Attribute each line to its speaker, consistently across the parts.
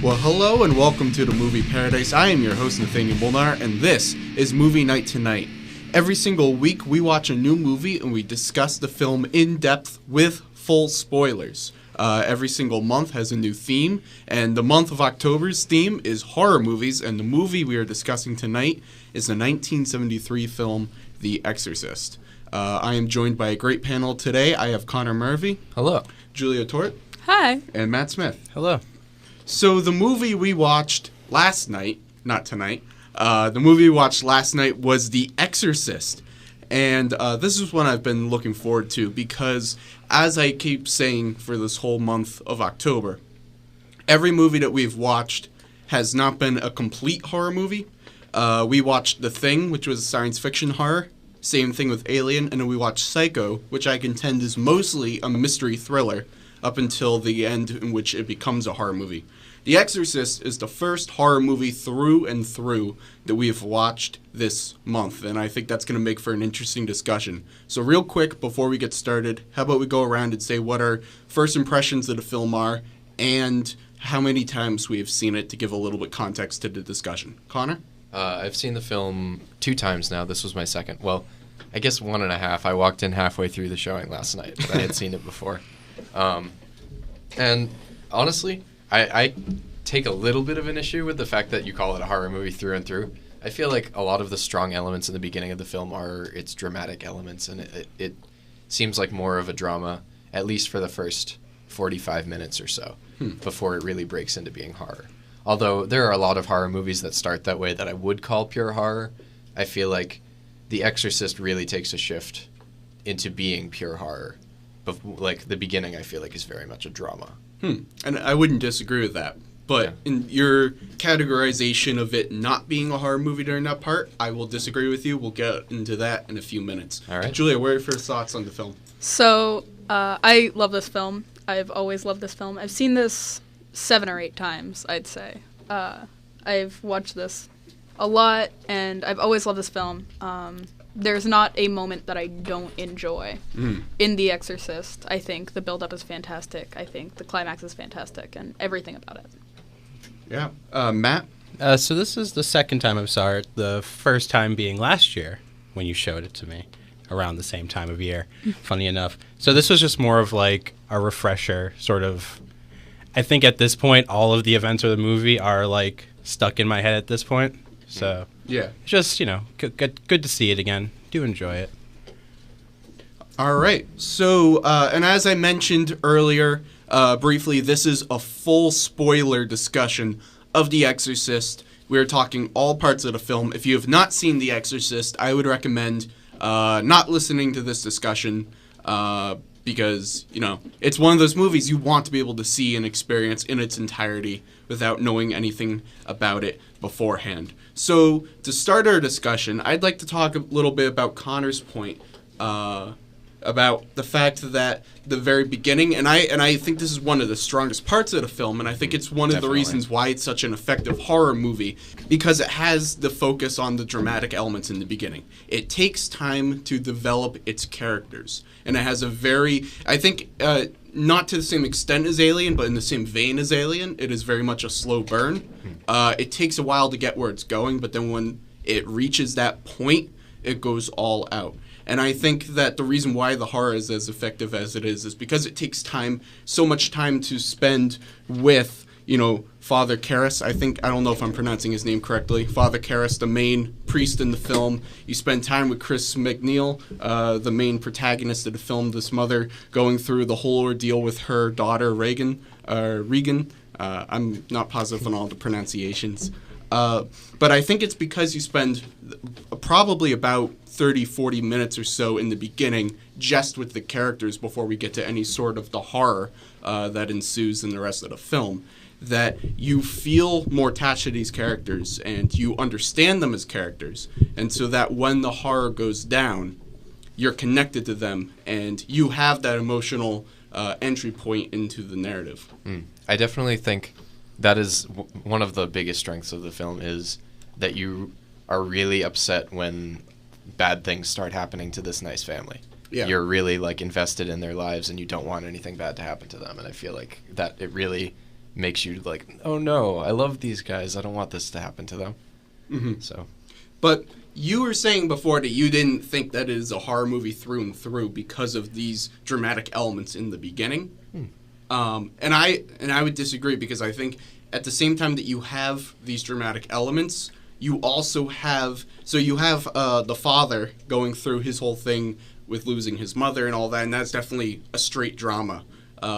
Speaker 1: Well, hello and welcome to the Movie Paradise. I am your host, Nathanael Molnár, and this is Movie Night Tonight. Every single week, we watch a new movie and we discuss the film in depth with full spoilers. Every single month has a new theme, and the month of October's theme is horror movies, and the movie we are discussing tonight is the 1973 film, The Exorcist. I am joined by a great panel today. I have Connor Murphy.
Speaker 2: Hello.
Speaker 1: Julia Tort.
Speaker 3: Hi.
Speaker 1: And Matt Smith.
Speaker 2: Hello.
Speaker 1: So the movie we watched last night, not tonight, the movie we watched last night was The Exorcist. And this is one I've been looking forward to because, as I keep saying for this whole month of October, every movie that we've watched has not been a complete horror movie. We watched The Thing, which was a science fiction horror. Same thing with Alien. And then we watched Psycho, which I contend is mostly a mystery thriller up until the end in which it becomes a horror movie. The Exorcist is the first horror movie through and through that we have watched this month, and I think that's going to make for an interesting discussion. So real quick, before we get started, how about we go around and say what our first impressions of the film are and how many times we have seen it to give a little bit context to the discussion. Connor?
Speaker 2: I've seen the film 2 times now. This was my second. Well, I guess 1.5. I walked in halfway through the showing last night, but I had seen it before. And honestly, I take a little bit of an issue with the fact that you call it a horror movie through and through. I feel like a lot of the strong elements in the beginning of the film are its dramatic elements, and it seems like more of a drama, at least for the first 45 minutes or so, before it really breaks into being horror. Although there are a lot of horror movies that start that way that I would call pure horror, I feel like The Exorcist really takes a shift into being pure horror. Like, the beginning, I feel like, is very much a drama.
Speaker 1: And I wouldn't disagree with that. But in your categorization of it not being a horror movie during that part, I will disagree with you. We'll get into that in a few minutes.
Speaker 2: All right.
Speaker 1: Julia, what are your first thoughts on the film?
Speaker 3: So, I love this film. I've always loved this film. I've seen this 7 or 8 times, I'd say. I've watched this a lot, and I've always loved this film. There's not a moment that I don't enjoy in The Exorcist. I think the build-up is fantastic. I think the climax is fantastic, and everything about it.
Speaker 1: Yeah. Matt?
Speaker 4: So this is the second time I saw it, the first time being last year when you showed it to me, around the same time of year, funny enough. So this was just more of like a refresher, sort of. I think at this point, all of the events of the movie are like stuck in my head at this point. So
Speaker 1: yeah,
Speaker 4: just, good to see it again. Do enjoy it.
Speaker 1: All right. So, and as I mentioned earlier, briefly, this is a full spoiler discussion of The Exorcist. We're talking all parts of the film. If you have not seen The Exorcist, I would recommend not listening to this discussion because, it's one of those movies you want to be able to see and experience in its entirety without knowing anything about it beforehand. So, to start our discussion, I'd like to talk a little bit about Connor's point about the fact that the very beginning, and I think this is one of the strongest parts of the film, and I think it's one of the reasons why it's such an effective horror movie, because it has the focus on the dramatic elements in the beginning. It takes time to develop its characters, and it has a very, I think, not to the same extent as Alien, but in the same vein as Alien, it is very much a slow burn. It takes a while to get where it's going, but then when it reaches that point, it goes all out. And I think that the reason why the horror is as effective as it is because it takes time, so much time to spend with, Father Karras. I don't know if I'm pronouncing his name correctly. Father Karras, the main priest in the film. You spend time with Chris McNeil, the main protagonist of the film, this mother going through the whole ordeal with her daughter, Regan. I'm not positive on all the pronunciations. But I think it's because you spend probably about 30, 40 minutes or so in the beginning just with the characters before we get to any sort of the horror that ensues in the rest of the film, that you feel more attached to these characters and you understand them as characters. And so that when the horror goes down, you're connected to them and you have that emotional entry point into the narrative.
Speaker 2: I definitely think that is one of the biggest strengths of the film, is that you are really upset when bad things start happening to this nice family. Yeah. You're really invested in their lives and you don't want anything bad to happen to them. And I feel like that it really makes you like, oh no, I love these guys. I don't want this to happen to them.
Speaker 1: Mm-hmm.
Speaker 2: So,
Speaker 1: but you were saying before that you didn't think that it is a horror movie through and through because of these dramatic elements in the beginning. And I would disagree, because I think at the same time that you have these dramatic elements, you also have the father going through his whole thing with losing his mother and all that, and that's definitely a straight drama,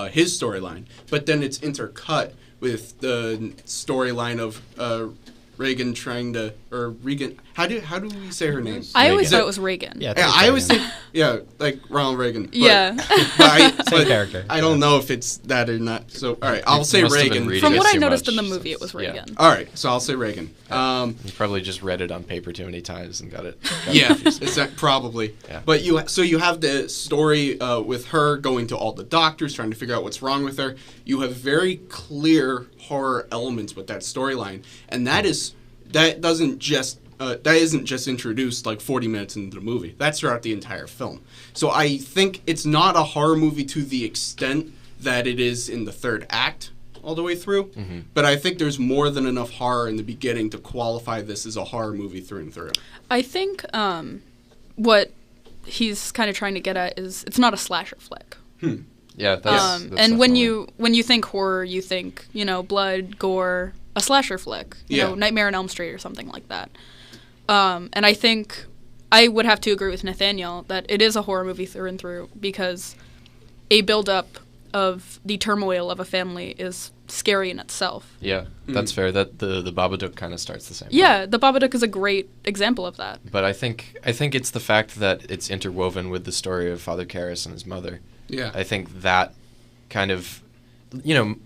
Speaker 1: his storyline. But then it's intercut with the storyline of Regan trying to, or Regan. How do we say her name?
Speaker 3: I always thought it was Reagan.
Speaker 4: Yeah,
Speaker 1: Yeah, I always think, like Ronald Reagan. But,
Speaker 3: Yeah.
Speaker 1: but
Speaker 4: character.
Speaker 1: I don't know if it's that or not. So, all right, I'll say
Speaker 2: must have been
Speaker 1: Reagan.
Speaker 2: reading
Speaker 3: From
Speaker 2: it
Speaker 3: what I
Speaker 2: too
Speaker 3: noticed
Speaker 2: much
Speaker 3: in the movie, it
Speaker 2: since-
Speaker 3: was Reagan.
Speaker 1: All right, so I'll say Reagan.
Speaker 2: You probably just read it on paper too many times and got it.
Speaker 1: Yeah, probably.
Speaker 2: Yeah.
Speaker 1: But you have the story with her going to all the doctors, trying to figure out what's wrong with her. You have very clear horror elements with that storyline, and that isn't just introduced like 40 minutes into the movie. That's throughout the entire film. So I think it's not a horror movie to the extent that it is in the third act all the way through. Mm-hmm. But I think there's more than enough horror in the beginning to qualify this as a horror movie through and through.
Speaker 3: I think what he's kind of trying to get at is it's not a slasher flick.
Speaker 2: Yeah, that's
Speaker 3: And when
Speaker 2: definitely-
Speaker 3: you think horror, you think, blood, gore, a slasher flick, you know, Nightmare on Elm Street or something like that. And I think I would have to agree with Nathaniel that it is a horror movie through and through, because a build-up of the turmoil of a family is scary in itself.
Speaker 2: Yeah, that's fair. That the Babadook kind of starts the same way.
Speaker 3: Yeah, the Babadook is a great example of that.
Speaker 2: But I think it's the fact that it's interwoven with the story of Father Karras and his mother.
Speaker 1: Yeah.
Speaker 2: I think that kind of,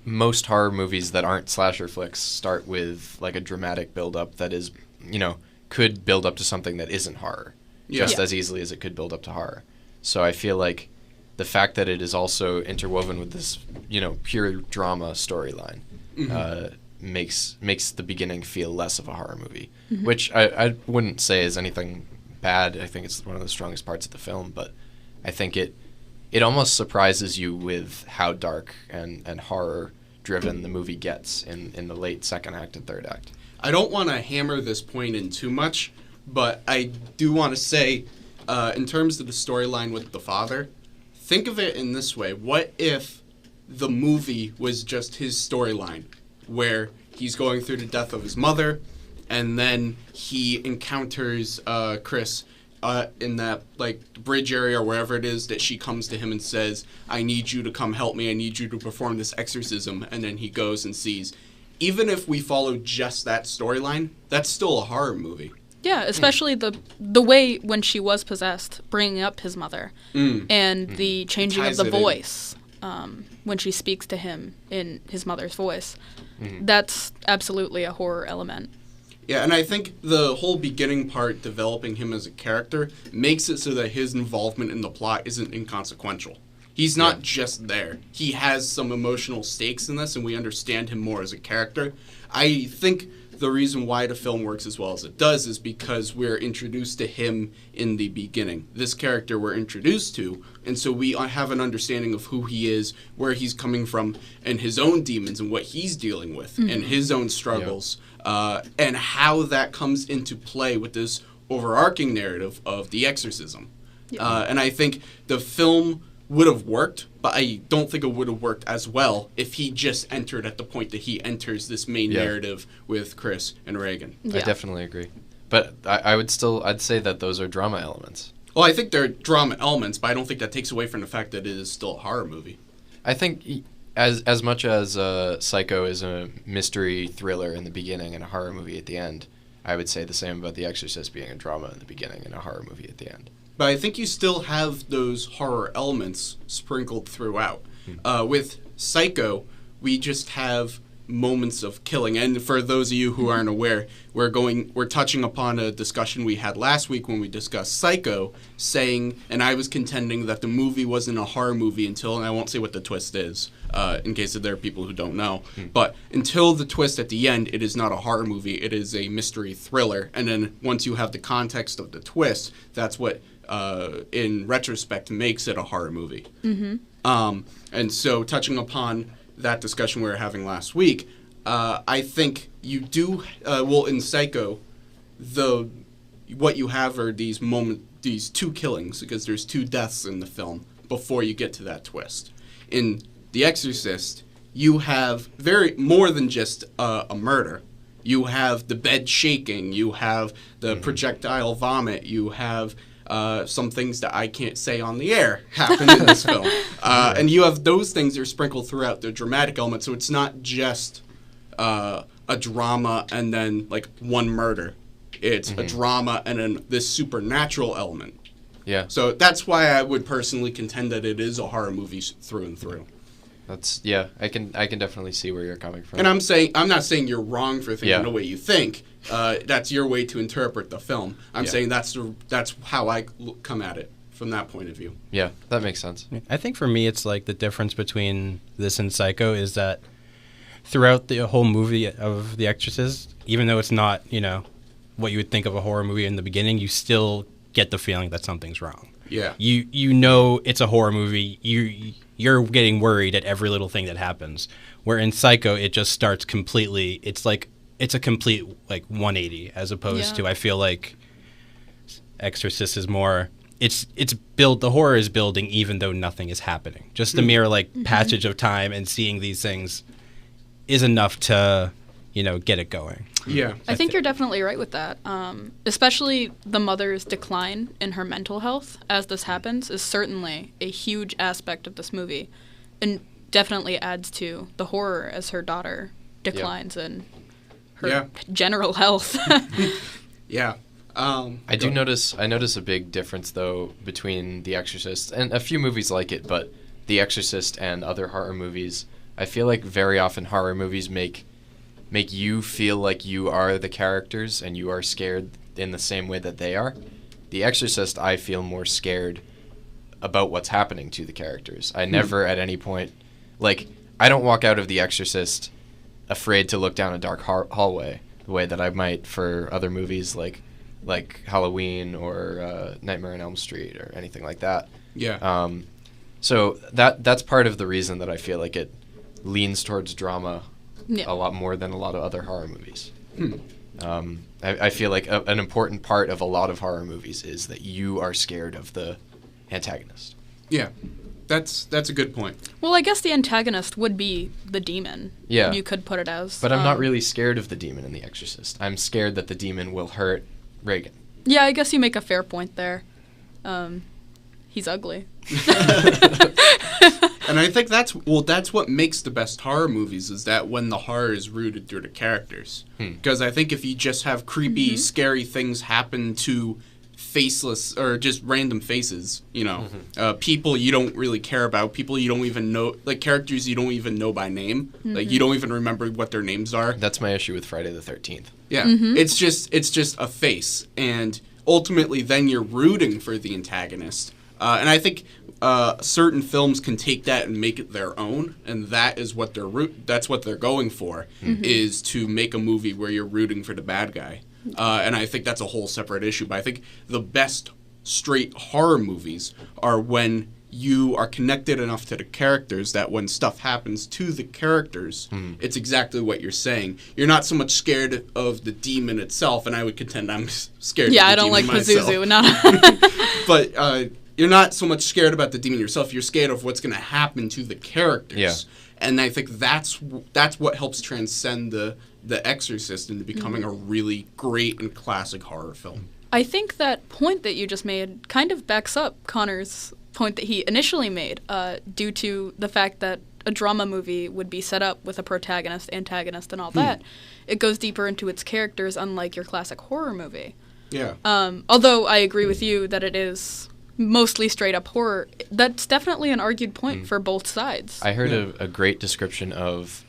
Speaker 2: most horror movies that aren't slasher flicks start with like a dramatic build-up that is, could build up to something that isn't horror, just as easily as it could build up to horror. So I feel like the fact that it is also interwoven with this, pure drama storyline makes the beginning feel less of a horror movie, which I wouldn't say is anything bad. I think it's one of the strongest parts of the film, but I think it almost surprises you with how dark and horror driven the movie gets in the late second act and third act.
Speaker 1: I don't want to hammer this point in too much, but I do want to say, in terms of the storyline with the father, think of it in this way. What if the movie was just his storyline, where he's going through the death of his mother, and then he encounters Chris in that bridge area or wherever it is, that she comes to him and says, I need you to come help me, I need you to perform this exorcism, and then he goes and sees. Even if we follow just that storyline, that's still a horror movie.
Speaker 3: Yeah, especially the way when she was possessed, bringing up his mother, and the changing of the voice when she speaks to him in his mother's voice. That's absolutely a horror element.
Speaker 1: Yeah, and I think the whole beginning part, developing him as a character, makes it so that his involvement in the plot isn't inconsequential. He's not just there. He has some emotional stakes in this, and we understand him more as a character. I think the reason why the film works as well as it does is because we're introduced to him in the beginning. This character we're introduced to, and so we have an understanding of who he is, where he's coming from, and his own demons and what he's dealing with, and his own struggles, and how that comes into play with this overarching narrative of the exorcism. And I think the film would have worked, but I don't think it would have worked as well if he just entered at the point that he enters this main narrative with Chris and Reagan.
Speaker 2: I definitely agree. But I'd say that those are drama elements.
Speaker 1: Well, I think they're drama elements, but I don't think that takes away from the fact that it is still a horror movie.
Speaker 2: I think as much as Psycho is a mystery thriller in the beginning and a horror movie at the end, I would say the same about The Exorcist being a drama in the beginning and a horror movie at the end.
Speaker 1: But I think you still have those horror elements sprinkled throughout. With Psycho, we just have moments of killing. And for those of you who aren't aware, we're touching upon a discussion we had last week when we discussed Psycho, saying, and I was contending that the movie wasn't a horror movie until, and I won't say what the twist is, in case there are people who don't know, but until the twist at the end, it is not a horror movie, it is a mystery thriller. And then once you have the context of the twist, that's what, in retrospect, makes it a horror movie. And so touching upon that discussion we were having last week, I think you do, in Psycho, what you have are these two killings, because there's two deaths in the film before you get to that twist. In The Exorcist, you have more than just a murder. You have the bed shaking, you have the projectile vomit, you have some things that I can't say on the air happen in this film. And you have those things that are sprinkled throughout the dramatic element, so it's not just a drama and then like one murder. It's a drama and then this supernatural element.
Speaker 2: Yeah.
Speaker 1: So that's why I would personally contend that it is a horror movie through and through.
Speaker 2: I can definitely see where you're coming from.
Speaker 1: And I'm not saying you're wrong for thinking the way you think. That's your way to interpret the film. I'm saying that's how I come at it from that point of view.
Speaker 2: Yeah, that makes sense.
Speaker 4: I think for me, it's like the difference between this and Psycho is that throughout the whole movie of The Exorcist, even though it's not, what you would think of a horror movie in the beginning, you still get the feeling that something's wrong.
Speaker 1: Yeah.
Speaker 4: You know it's a horror movie. You're getting worried at every little thing that happens. Where in Psycho, it just starts completely. It's a complete 180 as opposed to, I feel like Exorcist is more. It's built. The horror is building even though nothing is happening. Just the mere passage of time and seeing these things is enough to get it going.
Speaker 1: Yeah.
Speaker 3: I think you're definitely right with that. Especially the mother's decline in her mental health as this happens is certainly a huge aspect of this movie, and definitely adds to the horror as her daughter declines in her general health.
Speaker 1: Yeah.
Speaker 2: I notice a big difference though between The Exorcist and a few movies like it, but The Exorcist and other horror movies. I feel like very often horror movies make you feel like you are the characters and you are scared in the same way that they are. The Exorcist, I feel more scared about what's happening to the characters. I never at any point, I don't walk out of The Exorcist afraid to look down a dark hallway the way that I might for other movies like Halloween or Nightmare on Elm Street or anything like that.
Speaker 1: Yeah.
Speaker 2: So that's part of the reason that I feel like it leans towards drama a lot more than a lot of other horror movies. I feel like an important part of a lot of horror movies is that you are scared of the antagonist.
Speaker 1: Yeah, that's a good point.
Speaker 3: Well, I guess the antagonist would be the demon.
Speaker 2: Yeah.
Speaker 3: You could put it as.
Speaker 2: But I'm not really scared of the demon in The Exorcist. I'm scared that the demon will hurt Reagan.
Speaker 3: Yeah, I guess you make a fair point there. He's ugly.
Speaker 1: And I think that's what makes the best horror movies, is that when the horror is rooted through the characters. Because I think if you just have creepy, scary things happen to faceless or just random faces, people you don't really care about, people you don't even know, characters you don't even know by name, you don't even remember what their names are.
Speaker 2: That's my issue with Friday the 13th.
Speaker 1: Yeah, it's just a face, and ultimately then you're rooting for the antagonist. And I think certain films can take that and make it their own, and that is what that's what they're going for, is to make a movie where you're rooting for the bad guy. And I think that's a whole separate issue. But I think the best straight horror movies are when you are connected enough to the characters that when stuff happens to the characters, it's exactly what you're saying. You're not so much scared of the demon itself, and I would contend I'm scared of the demon myself. Yeah, I don't like Pazuzu. No. But you're not so much scared about the demon yourself. You're scared of what's going to happen to the characters. Yeah. And I think that's what helps transcend the Exorcist into becoming a really great and classic horror film.
Speaker 3: I think that point that you just made kind of backs up Connor's point that he initially made, due to the fact that a drama movie would be set up with a protagonist, antagonist, and all that. It goes deeper into its characters, unlike your classic horror movie.
Speaker 1: Yeah.
Speaker 3: Although I agree with you that it is mostly straight up horror, that's definitely an argued point for both sides.
Speaker 2: I heard a great description of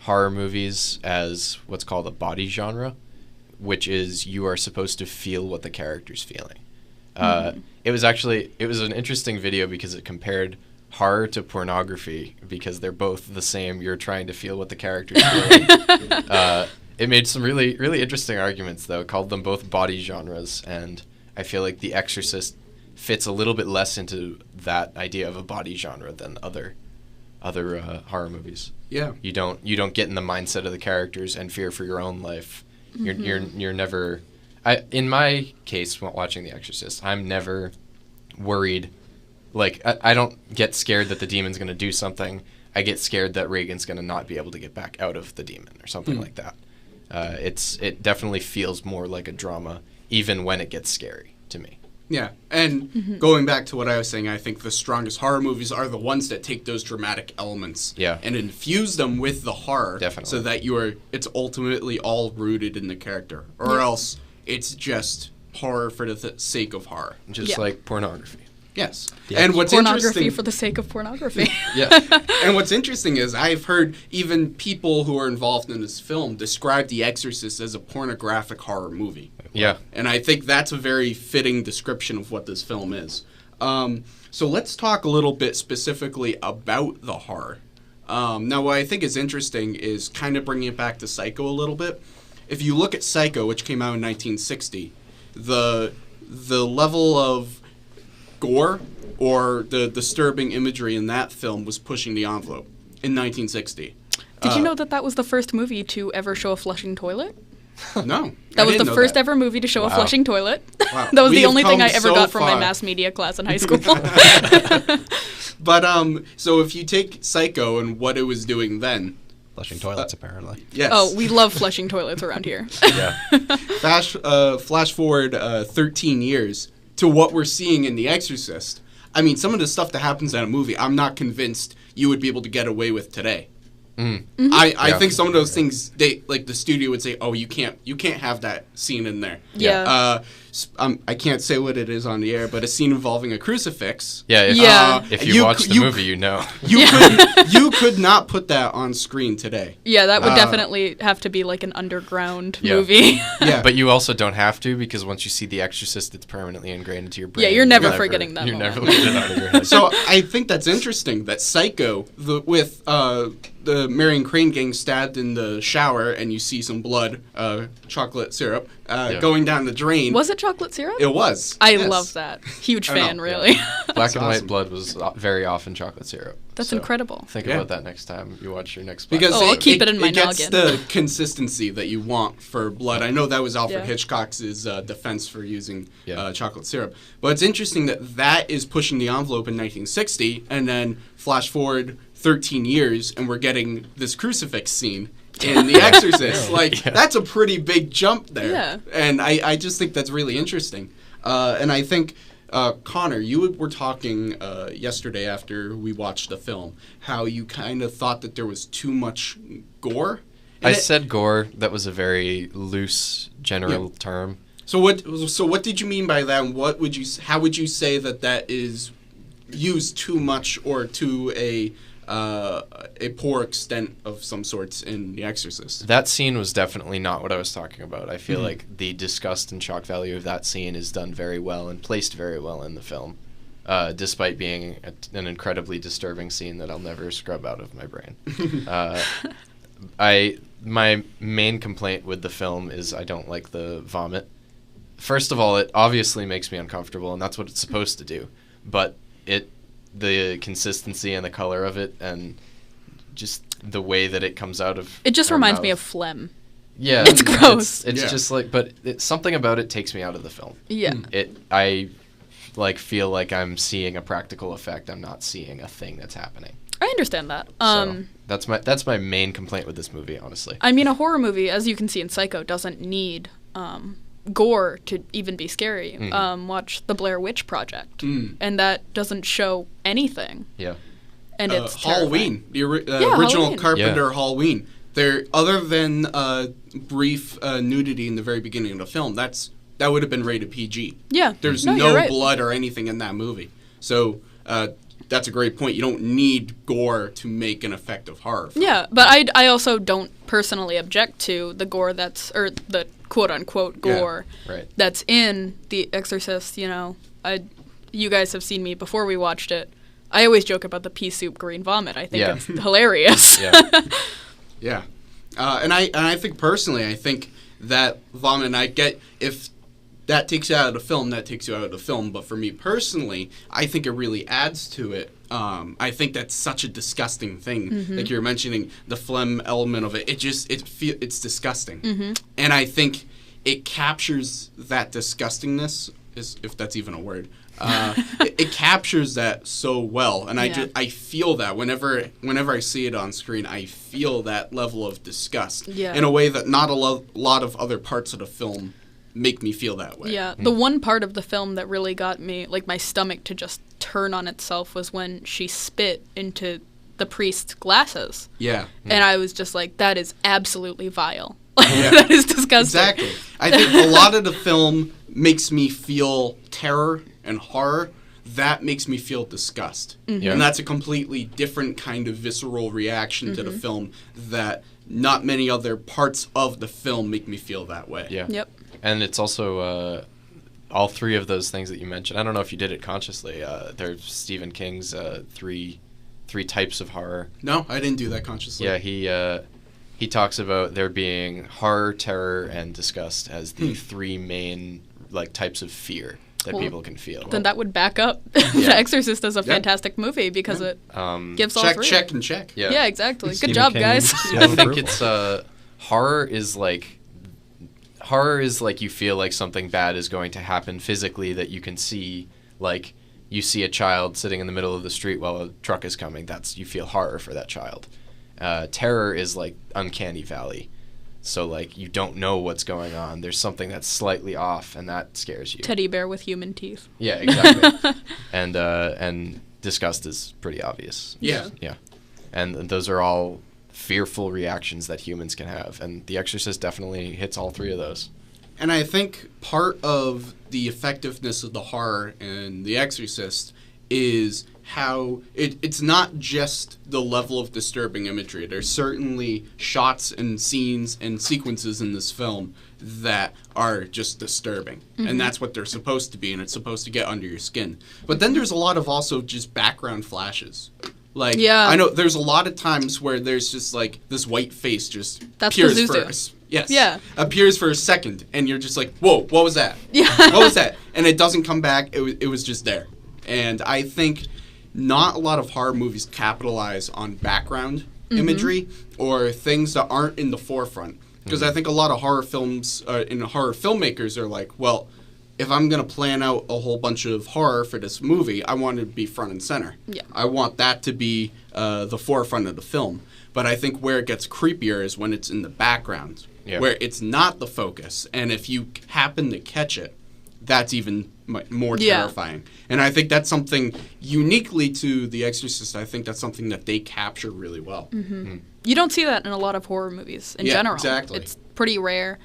Speaker 2: horror movies as what's called a body genre, which is you are supposed to feel what the character's feeling. It was an interesting video because it compared horror to pornography because they're both the same. You're trying to feel what the character's feeling. It made some really, really interesting arguments, though, called them both body genres, and I feel like The Exorcist fits a little bit less into that idea of a body genre than other other horror movies.
Speaker 1: Yeah.
Speaker 2: You don't get in the mindset of the characters and fear for your own life. You're never. In my case, watching The Exorcist, I'm never worried. Like I don't get scared that the demon's going to do something. I get scared that Reagan's going to not be able to get back out of the demon or something like that. It definitely feels more like a drama, even when it gets scary to me.
Speaker 1: Yeah, and going back to what I was saying, I think the strongest horror movies are the ones that take those dramatic elements and infuse them with the horror, so that it's ultimately all rooted in the character, or else it's just horror for the sake of horror,
Speaker 2: just like pornography.
Speaker 1: Yes,
Speaker 3: and what's interesting for the sake of pornography.
Speaker 1: And what's interesting is I've heard even people who are involved in this film describe The Exorcist as a pornographic horror movie.
Speaker 2: Yeah.
Speaker 1: And I think that's a very fitting description of what this film is. So let's talk a little bit specifically about the horror. Now, what I think is interesting is kind of bringing it back to Psycho a little bit. If you look at Psycho, which came out in 1960, the level of gore or the disturbing imagery in that film was pushing the envelope in 1960.
Speaker 3: Did you know that was the first movie to ever show a flushing toilet?
Speaker 1: No.
Speaker 3: That was the first ever movie to show a flushing toilet. Wow. That was the only thing I ever got from my mass media class in high school.
Speaker 1: But so if you take Psycho and what it was doing then,
Speaker 4: flushing toilets apparently.
Speaker 3: Yes. Oh, we love flushing toilets around here.
Speaker 2: Yeah.
Speaker 1: Flash forward 13 years to what we're seeing in The Exorcist. I mean, some of the stuff that happens in a movie, I'm not convinced you would be able to get away with today. I think some of those things, the studio would say, "Oh, you can't have that scene in there."
Speaker 3: Yeah.
Speaker 1: I can't say what it is on the air, but a scene involving a crucifix.
Speaker 2: Yeah. If you watch the movie, you know.
Speaker 1: You could not put that on screen today.
Speaker 3: Yeah, that would definitely have to be like an underground movie.
Speaker 1: Yeah.
Speaker 2: But you also don't have to, because once you see The Exorcist, it's permanently ingrained into your brain.
Speaker 3: Yeah, you're never forgetting that.
Speaker 2: You're never getting it out of your head.
Speaker 1: So I think that's interesting that Psycho, with the Marion Crane getting stabbed in the shower, and you see some blood, chocolate syrup, going down the drain.
Speaker 3: Was it chocolate syrup?
Speaker 1: It was.
Speaker 3: I love that. Huge fan, really.
Speaker 2: Black and white blood was very often chocolate syrup.
Speaker 3: That's incredible.
Speaker 2: Think about that next time you watch your next
Speaker 1: Because
Speaker 3: I'll keep it in my noggin.
Speaker 1: It gets the consistency that you want for blood. I know that was Alfred Hitchcock's defense for using chocolate syrup. But it's interesting that is pushing the envelope in 1960, and then flash forward 13 years, and we're getting this crucifix scene in The Exorcist. That's a pretty big jump there.
Speaker 3: Yeah.
Speaker 1: And I just think that's really interesting. And I think, Connor, you were talking yesterday after we watched the film, how you kind of thought that there was too much gore.
Speaker 2: I said gore. That was a very loose, general term.
Speaker 1: So what did you mean by that, and how would you say that is used too much or to a poor extent of some sorts in The Exorcist?
Speaker 2: That scene was definitely not what I was talking about. I feel like the disgust and shock value of that scene is done very well and placed very well in the film, despite being an incredibly disturbing scene that I'll never scrub out of my brain. My main complaint with the film is I don't like the vomit. First of all, it obviously makes me uncomfortable, and that's what it's supposed to do. But the consistency and the color of it, and just the way that it comes out of
Speaker 3: it just reminds me of phlegm.
Speaker 2: Yeah,
Speaker 3: it's gross.
Speaker 2: It's just but something about it takes me out of the film.
Speaker 3: Yeah,
Speaker 2: I feel like I'm seeing a practical effect. I'm not seeing a thing that's happening.
Speaker 3: I understand that.
Speaker 2: So that's my main complaint with this movie, honestly.
Speaker 3: I mean, a horror movie, as you can see in Psycho, doesn't need gore to even be scary. Watch The Blair Witch Project, and that doesn't show anything.
Speaker 2: Yeah,
Speaker 3: and it's
Speaker 1: Halloween, the original
Speaker 3: Halloween.
Speaker 1: Carpenter Halloween. There, other than brief nudity in the very beginning of the film, that would have been rated PG.
Speaker 3: Yeah,
Speaker 1: there's no blood or anything in that movie. So that's a great point. You don't need gore to make an effective horror film.
Speaker 3: Yeah, but I also don't personally object to the gore the quote-unquote gore that's in The Exorcist. You guys have seen me before we watched it. I always joke about the pea soup green vomit. I think it's hilarious.
Speaker 1: Yeah. And I think personally, I think that vomit, and I get if that takes you out of the film, that takes you out of the film. But for me personally, I think it really adds to it. I think that's such a disgusting thing. Like you're mentioning the phlegm element of it. It's disgusting. And I think it captures that disgustingness, if that's even a word. It captures that so well, and I feel that whenever I see it on screen, I feel that level of disgust in a way that not a lot of other parts of the film make me feel that way.
Speaker 3: Yeah, the one part of the film that really got me, like my stomach to just turn on itself, was when she spit into the priest's glasses.
Speaker 1: Yeah.
Speaker 3: And I was just like, that is absolutely vile. That is disgusting.
Speaker 1: Exactly. I think a lot of the film makes me feel terror and horror. That makes me feel disgust. And that's a completely different kind of visceral reaction to the film that not many other parts of the film make me feel that way.
Speaker 2: Yeah.
Speaker 3: Yep.
Speaker 2: And it's also all three of those things that you mentioned. I don't know if you did it consciously. There's Stephen King's three types of horror.
Speaker 1: No, I didn't do that consciously.
Speaker 2: Yeah, he talks about there being horror, terror, and disgust as the three main types of fear that people can feel.
Speaker 3: Then that would back up The Exorcist as a fantastic movie because it gives all three.
Speaker 1: Check, and check.
Speaker 3: Yeah, exactly. Good
Speaker 4: Stephen
Speaker 3: job,
Speaker 4: King.
Speaker 3: guys.
Speaker 2: I think it's horror is like you feel like something bad is going to happen physically that you can see, like you see a child sitting in the middle of the street while a truck is coming. You feel horror for that child. Terror is like uncanny valley. So like you don't know what's going on. There's something that's slightly off, and that scares you.
Speaker 3: Teddy bear with human teeth.
Speaker 2: Yeah, exactly. and disgust is pretty obvious.
Speaker 1: Yeah.
Speaker 2: Yeah. And those are all fearful reactions that humans can have, and The Exorcist definitely hits all three of those.
Speaker 1: And I think part of the effectiveness of the horror in The Exorcist is how it's not just the level of disturbing imagery. There's certainly shots and scenes and sequences in this film that are just disturbing. And that's what they're supposed to be, and it's supposed to get under your skin. But then there's a lot of also just background flashes. Like, I know there's a lot of times where there's just like this white face just appears for us. Yes. Yeah. Appears for a second, and you're just like, whoa, what was that?
Speaker 3: Yeah.
Speaker 1: What was that? And it doesn't come back. It was just there. And I think not a lot of horror movies capitalize on background imagery or things that aren't in the forefront. Because I think a lot of horror films and horror filmmakers are like, well, if I'm going to plan out a whole bunch of horror for this movie, I want it to be front and center.
Speaker 3: Yeah.
Speaker 1: I want that to be the forefront of the film. But I think where it gets creepier is when it's in the background, where it's not the focus. And if you happen to catch it, that's even more terrifying. And I think that's something uniquely to The Exorcist. I think that's something that they capture really well.
Speaker 3: You don't see that in a lot of horror movies in general.
Speaker 1: Exactly.
Speaker 3: It's pretty rare.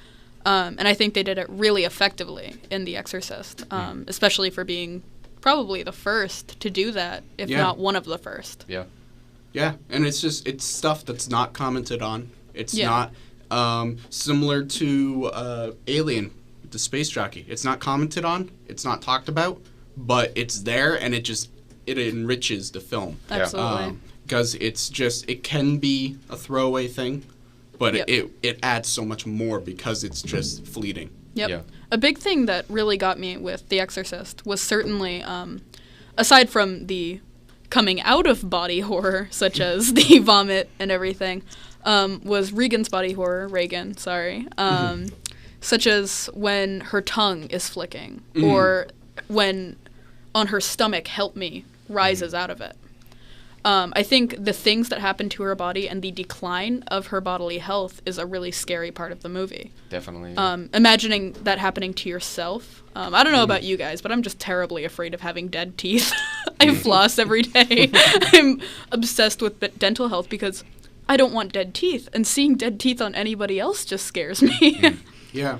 Speaker 3: And I think they did it really effectively in The Exorcist, especially for being probably the first to do that, if not one of the first.
Speaker 2: Yeah.
Speaker 1: Yeah, and it's stuff that's not commented on. It's not similar to Alien, the space jockey. It's not commented on. It's not talked about, but it's there, and it enriches the film.
Speaker 3: Absolutely.
Speaker 1: Because it can be a throwaway thing, but it adds so much more because it's just fleeting.
Speaker 3: Yep.
Speaker 2: Yeah.
Speaker 3: A big thing that really got me with The Exorcist was certainly, aside from the coming out of body horror, such as the vomit and everything, was Regan's body horror, such as when her tongue is flicking, or when on her stomach, help me, rises out of it. I think the things that happen to her body and the decline of her bodily health is a really scary part of the movie.
Speaker 2: Definitely.
Speaker 3: Imagining that happening to yourself. I don't know about you guys, but I'm just terribly afraid of having dead teeth. I floss every day. I'm obsessed with dental health because I don't want dead teeth, and seeing dead teeth on anybody else just scares me.
Speaker 1: Yeah.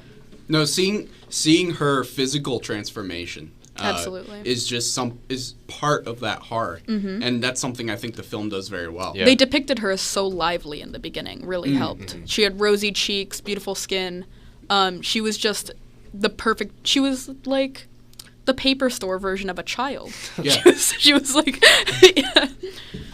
Speaker 1: No, seeing her physical transformation
Speaker 3: absolutely
Speaker 1: is part of that horror, and that's something I think the film does very well.
Speaker 2: Yeah.
Speaker 3: They depicted her as so lively in the beginning, really helped. She had rosy cheeks, beautiful skin. She was just she was like the paper store version of a child.
Speaker 1: Yeah.
Speaker 3: She was like,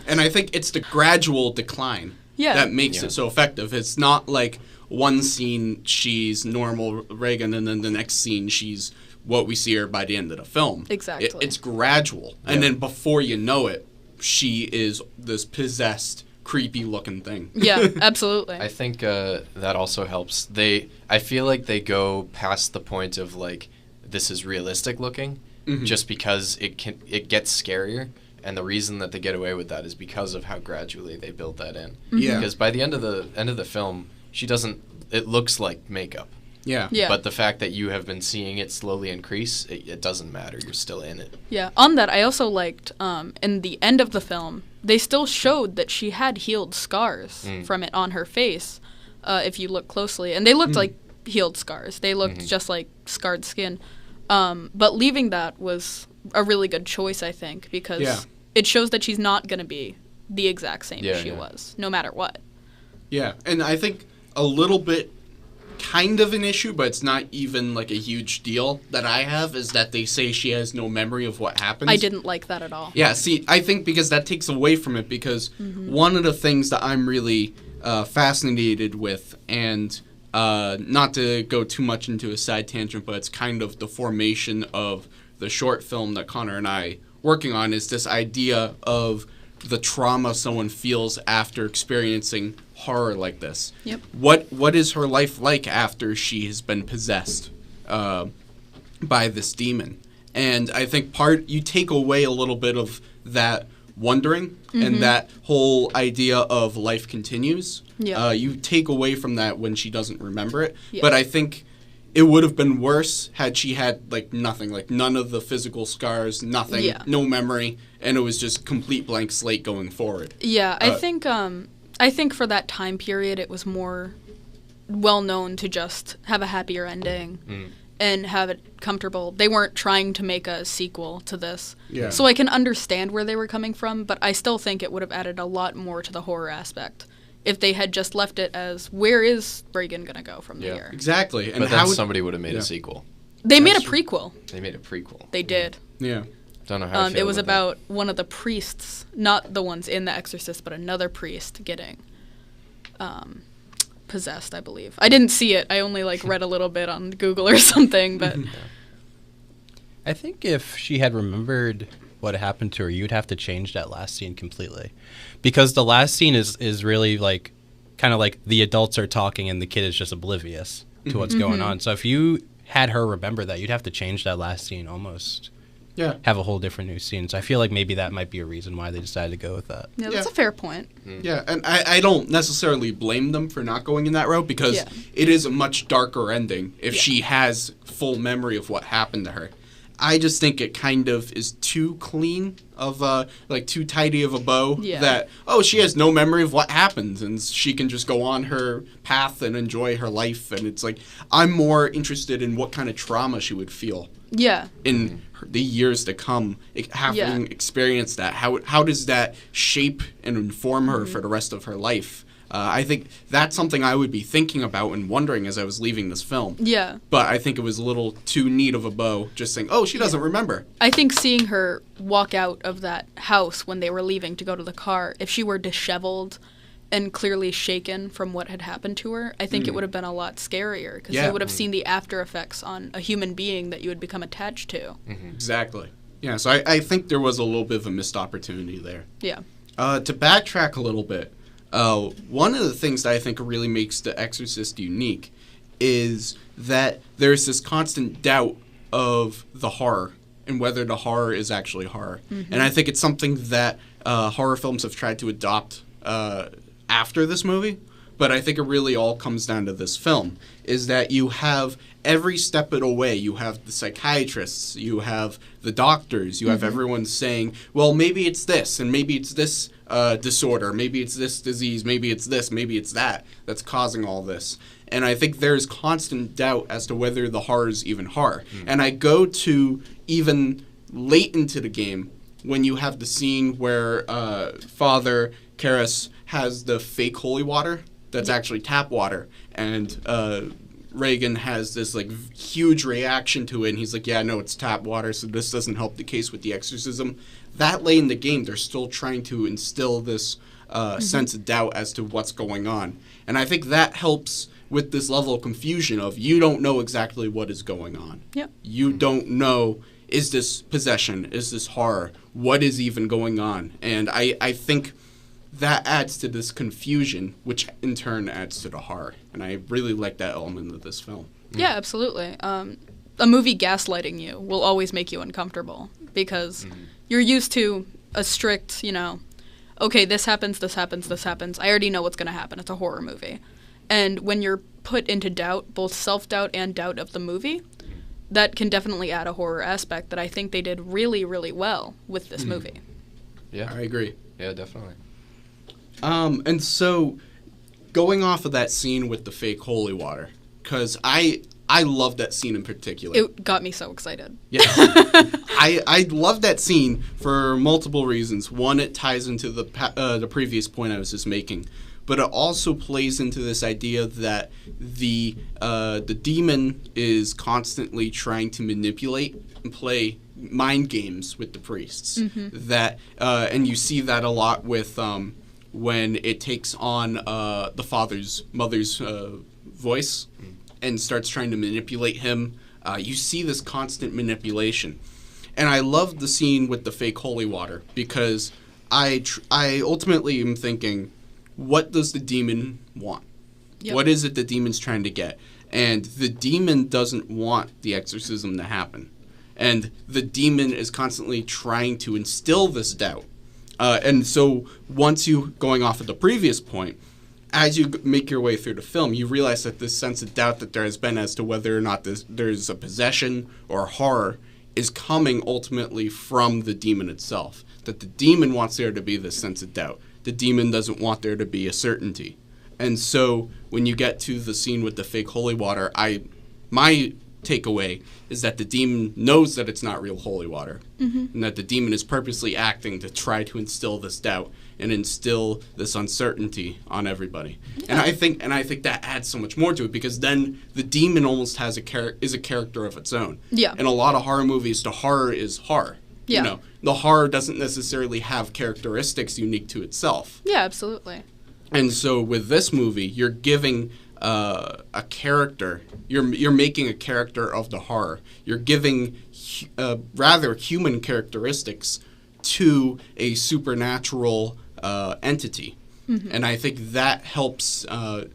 Speaker 1: And I think it's the gradual decline that makes it so effective. It's not like, one scene she's normal Reagan, and then the next scene she's what we see her by the end of the film.
Speaker 3: Exactly.
Speaker 1: It's gradual. And then before you know it, she is this possessed, creepy-looking thing.
Speaker 3: Yeah, absolutely.
Speaker 2: I think that also helps. I feel like they go past the point of, like, this is realistic looking, just because it gets scarier. And the reason that they get away with that is because of how gradually they build that in.
Speaker 1: Yeah.
Speaker 2: Because by the end of the film, she doesn't. It looks like makeup.
Speaker 1: Yeah.
Speaker 3: Yeah.
Speaker 2: But the fact that you have been seeing it slowly increase, it doesn't matter. You're still in it.
Speaker 3: Yeah. On that, I also liked in the end of the film, they still showed that she had healed scars from it on her face, if you look closely, and they looked like healed scars. They looked just like scarred skin. But leaving that was a really good choice, I think, because it shows that she's not going to be the exact same as she was, no matter what.
Speaker 1: Yeah, and I think a little bit kind of an issue, but it's not even like a huge deal that I have, is that they say she has no memory of what happens.
Speaker 3: I didn't like that at all.
Speaker 1: Yeah, see, I think because that takes away from it, because one of the things that I'm really fascinated with, and not to go too much into a side tangent, but it's kind of the formation of the short film that Connor and I working on, is this idea of the trauma someone feels after experiencing horror like this.
Speaker 3: Yep.
Speaker 1: What is her life like after she has been possessed by this demon? And I think you take away a little bit of that wondering and that whole idea of life continues.
Speaker 3: Yeah.
Speaker 1: You take away from that when she doesn't remember it.
Speaker 3: Yeah.
Speaker 1: But I think it would have been worse had she had, like, nothing, like, none of the physical scars, nothing, no memory, and it was just complete blank slate going forward.
Speaker 3: Yeah, I think for that time period, it was more well known to just have a happier ending and have it comfortable. They weren't trying to make a sequel to this.
Speaker 1: Yeah.
Speaker 3: So I can understand where they were coming from, but I still think it would have added a lot more to the horror aspect if they had just left it as, where is Reagan going to go from here?
Speaker 1: Exactly. And
Speaker 2: But then somebody would have made a sequel.
Speaker 3: They made a prequel.
Speaker 2: They made a prequel.
Speaker 3: They did.
Speaker 1: Yeah.
Speaker 2: Don't know how I feel
Speaker 3: it was
Speaker 2: about
Speaker 3: about one of the priests, not the ones in The Exorcist, but another priest getting possessed, I believe. I didn't see it. I only read a little bit on Google or something, but
Speaker 4: I think if she had remembered what happened to her, you'd have to change that last scene completely. Because the last scene is really kind of like the adults are talking and the kid is just oblivious to what's going on. So if you had her remember that, you'd have to change that last scene almost.
Speaker 1: Yeah.
Speaker 4: Have a whole different new scene. So I feel like maybe that might be a reason why they decided to go with that.
Speaker 3: yeah, that's a fair point.
Speaker 1: Yeah, and I don't necessarily blame them for not going in that route, because it is a much darker ending if she has full memory of what happened to her. I just think it kind of is too clean of too tidy of a bow that, she has no memory of what happened and she can just go on her path and enjoy her life. And it's like, I'm more interested in what kind of trauma she would feel in the years to come, having experienced that. How does that shape and inform her for the rest of her life? I think that's something I would be thinking about and wondering as I was leaving this film.
Speaker 3: Yeah.
Speaker 1: But I think it was a little too neat of a bow, just saying, she doesn't remember.
Speaker 3: I think seeing her walk out of that house when they were leaving to go to the car, if she were disheveled and clearly shaken from what had happened to her, I think it would have been a lot scarier, because you would have seen the after effects on a human being that you had become attached to.
Speaker 1: Exactly. Yeah, so I think there was a little bit of a missed opportunity there.
Speaker 3: Yeah.
Speaker 1: To backtrack a little bit, one of the things that I think really makes The Exorcist unique is that there's this constant doubt of the horror and whether the horror is actually horror. And I think it's something that horror films have tried to adopt after this movie, but I think it really all comes down to this film, is that you have every step of the way, you have the psychiatrists, you have the doctors, you have everyone saying, well, maybe it's this, and maybe it's this disorder, maybe it's this disease, maybe it's this, maybe it's that that's causing all this. And I think there's constant doubt as to whether the horror is even horror. And I go to even late into the game when you have the scene where Father Karras has the fake holy water that's actually tap water, and Reagan has this huge reaction to it, and he's like, yeah, no, it's tap water, so this doesn't help the case with the exorcism. That late in the game, they're still trying to instill this sense of doubt as to what's going on. And I think that helps with this level of confusion of you don't know exactly what is going on.
Speaker 3: Yep.
Speaker 1: You don't know, is this possession? Is this horror? What is even going on? And I think that adds to this confusion, which in turn adds to the horror. And I really like that element of this film.
Speaker 3: Yeah, absolutely. A movie gaslighting you will always make you uncomfortable because you're used to a strict, okay, this happens, this happens, this happens. I already know what's going to happen. It's a horror movie. And when you're put into doubt, both self-doubt and doubt of the movie, that can definitely add a horror aspect that I think they did really, really well with this movie.
Speaker 2: Yeah,
Speaker 1: I agree.
Speaker 2: Yeah, definitely.
Speaker 1: And so, going off of that scene with the fake holy water, because I love that scene in particular.
Speaker 3: It got me so excited.
Speaker 1: Yeah. I love that scene for multiple reasons. One, it ties into the previous point I was just making, but it also plays into this idea that the demon is constantly trying to manipulate and play mind games with the priests. That and you see that a lot with when it takes on the mother's voice and starts trying to manipulate him. You see this constant manipulation. And I love the scene with the fake holy water because I ultimately am thinking, what does the demon want? Yep. What is it the demon's trying to get? And the demon doesn't want the exorcism to happen. And the demon is constantly trying to instill this doubt. And so once going off of the previous point, as you make your way through the film, you realize that this sense of doubt that there has been as to whether or not there's a possession or horror is coming ultimately from the demon itself. That the demon wants there to be this sense of doubt. The demon doesn't want there to be a certainty. And so when you get to the scene with the fake holy water, my takeaway is that the demon knows that it's not real holy water, and that the demon is purposely acting to try to instill this doubt and instill this uncertainty on everybody. Yeah. And I think that adds so much more to it because then the demon almost has is a character of its own.
Speaker 3: Yeah.
Speaker 1: In a lot of horror movies, the horror is horror.
Speaker 3: Yeah.
Speaker 1: The horror doesn't necessarily have characteristics unique to itself.
Speaker 3: Yeah, absolutely.
Speaker 1: And so with this movie, you're giving a character. You're making a character of the horror. You're giving rather human characteristics to a supernatural entity, and I think that helps. Set